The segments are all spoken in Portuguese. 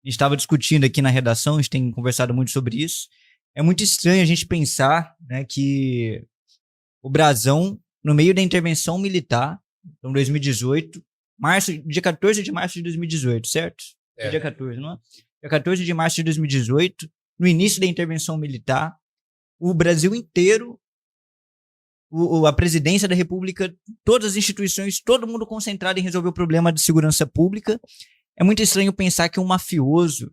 A gente estava discutindo aqui na redação, a gente tem conversado muito sobre isso. É muito estranho a gente pensar, né, que o Brasão, no meio da intervenção militar, então 2018, dia 14 de março de 2018, certo? É. Dia 14, não é? Dia 14 de março de 2018, no início da intervenção militar, o Brasil inteiro, a presidência da República, todas as instituições, todo mundo concentrado em resolver o problema de segurança pública. É muito estranho pensar que um mafioso,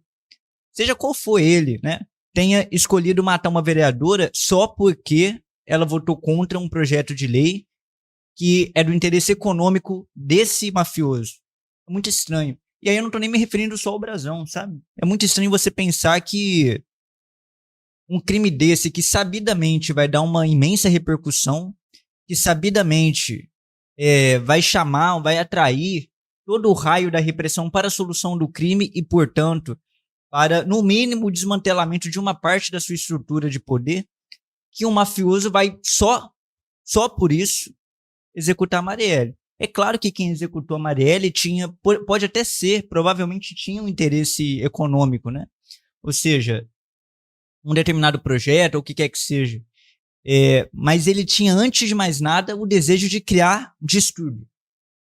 seja qual for ele, né, tenha escolhido matar uma vereadora só porque ela votou contra um projeto de lei que é do interesse econômico desse mafioso. É muito estranho. E aí eu não tô nem me referindo só ao Brasão, sabe? É muito estranho você pensar que um crime desse, que sabidamente vai dar uma imensa repercussão, que sabidamente vai atrair todo o raio da repressão para a solução do crime e, portanto, para, no mínimo, o desmantelamento de uma parte da sua estrutura de poder, que um mafioso vai só por isso executar a Marielle. É claro que quem executou a Marielle pode até ser, provavelmente tinha um interesse econômico, né? Ou seja, um determinado projeto, ou o que quer que seja. Mas ele tinha, antes de mais nada, o desejo de criar distúrbio,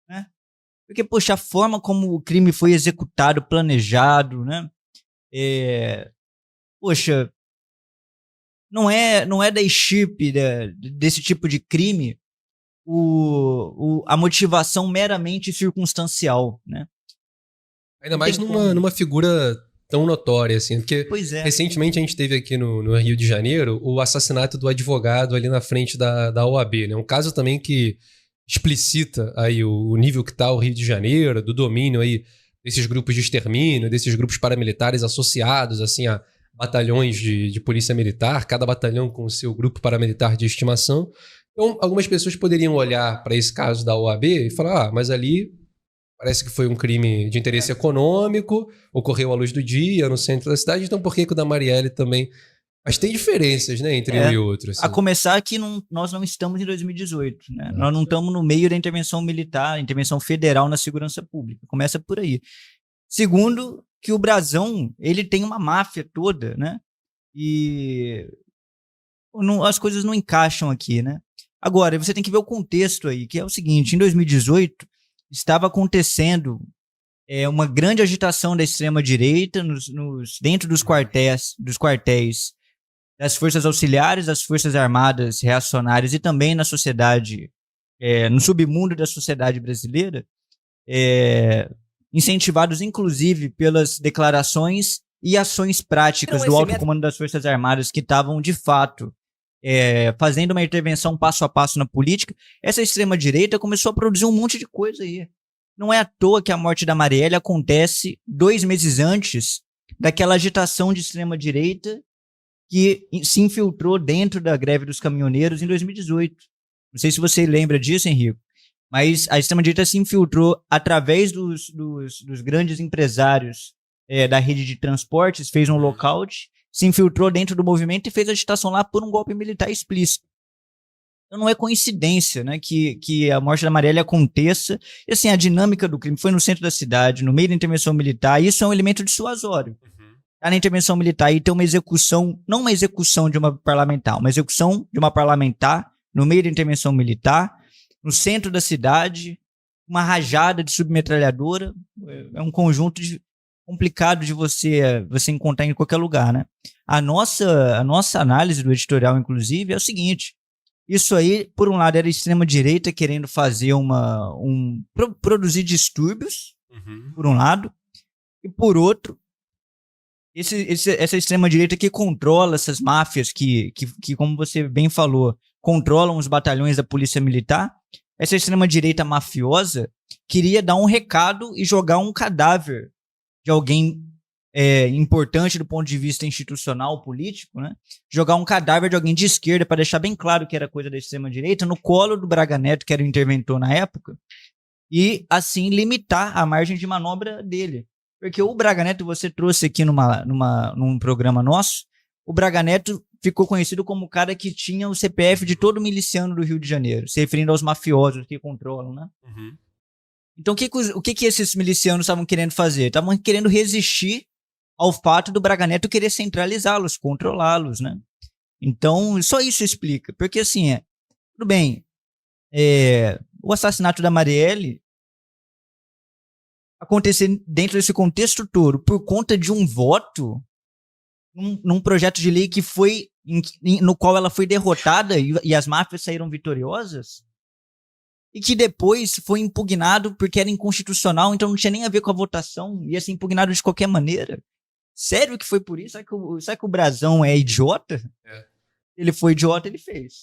né? Porque, poxa, a forma como o crime foi executado, planejado, né? Poxa, não é da estirpe desse tipo de crime a motivação meramente circunstancial, né? Ainda mais numa figura tão notória, assim, porque Pois é. Recentemente a gente teve aqui no Rio de Janeiro o assassinato do advogado ali na frente da OAB, né? Um caso também que explicita aí o nível que está o Rio de Janeiro, do domínio aí desses grupos de extermínio, desses grupos paramilitares associados, assim, a batalhões de polícia militar, cada batalhão com o seu grupo paramilitar de estimação. Então, algumas pessoas poderiam olhar para esse caso da OAB e falar, mas ali parece que foi um crime de interesse econômico, ocorreu à luz do dia, no centro da cidade, então por que o da Marielle também? Mas tem diferenças, né, entre um e outro. Assim. A começar que nós não estamos em 2018, né? Nós não estamos no meio da intervenção militar, intervenção federal na segurança pública. Começa por aí. Segundo, que o Brasão, ele tem uma máfia toda, né? E as coisas não encaixam aqui, né? Agora, você tem que ver o contexto aí, que é o seguinte, em 2018, estava acontecendo uma grande agitação da extrema-direita dentro dos quartéis das forças auxiliares, das forças armadas reacionárias e também na sociedade, no submundo da sociedade brasileira, incentivados inclusive pelas declarações e ações práticas do alto comando das forças armadas que estavam de fato fazendo uma intervenção passo a passo na política. Essa extrema-direita começou a produzir um monte de coisa aí. Não é à toa que a morte da Marielle acontece 2 meses antes daquela agitação de extrema-direita que se infiltrou dentro da greve dos caminhoneiros em 2018. Não sei se você lembra disso, Henrico, mas a extrema-direita se infiltrou através dos grandes empresários da rede de transportes, fez um lockout, se infiltrou dentro do movimento e fez agitação lá por um golpe militar explícito. Então não é coincidência, né, que a morte da Marielle aconteça. E assim, a dinâmica do crime foi no centro da cidade, no meio da intervenção militar, e isso é um elemento dissuasório. Tá na intervenção militar e tem uma execução, não uma execução de uma parlamentar, uma execução de uma parlamentar no meio da intervenção militar, no centro da cidade, uma rajada de submetralhadora, é um conjunto complicado de você encontrar em qualquer lugar, né? A nossa análise do editorial, inclusive, é o seguinte: isso aí, por um lado, era a extrema-direita querendo fazer produzir distúrbios, por um lado, e por outro, essa extrema-direita que controla essas máfias que, como você bem falou, controlam os batalhões da polícia militar. Essa extrema-direita mafiosa queria dar um recado e jogar um cadáver de alguém importante do ponto de vista institucional, político, né? Jogar um cadáver de alguém de esquerda para deixar bem claro que era coisa da extrema-direita no colo do Braga Neto, que era o interventor na época, e assim limitar a margem de manobra dele. Porque o Braga Neto, você trouxe aqui num programa nosso, o Braga Neto ficou conhecido como o cara que tinha o CPF de todo miliciano do Rio de Janeiro, se referindo aos mafiosos que controlam, né? Então o que esses milicianos estavam querendo fazer? Estavam querendo resistir ao fato do Braga Neto querer centralizá-los, controlá-los, né? Então, só isso explica. Porque, assim, tudo bem, o assassinato da Marielle acontecer dentro desse contexto todo por conta de um voto num projeto de lei que foi no qual ela foi derrotada e as máfias saíram vitoriosas, e que depois foi impugnado porque era inconstitucional, então não tinha nem a ver com a votação, ia ser impugnado de qualquer maneira. Sério que foi por isso? Será que o Brazão é idiota? Ele foi idiota, ele fez.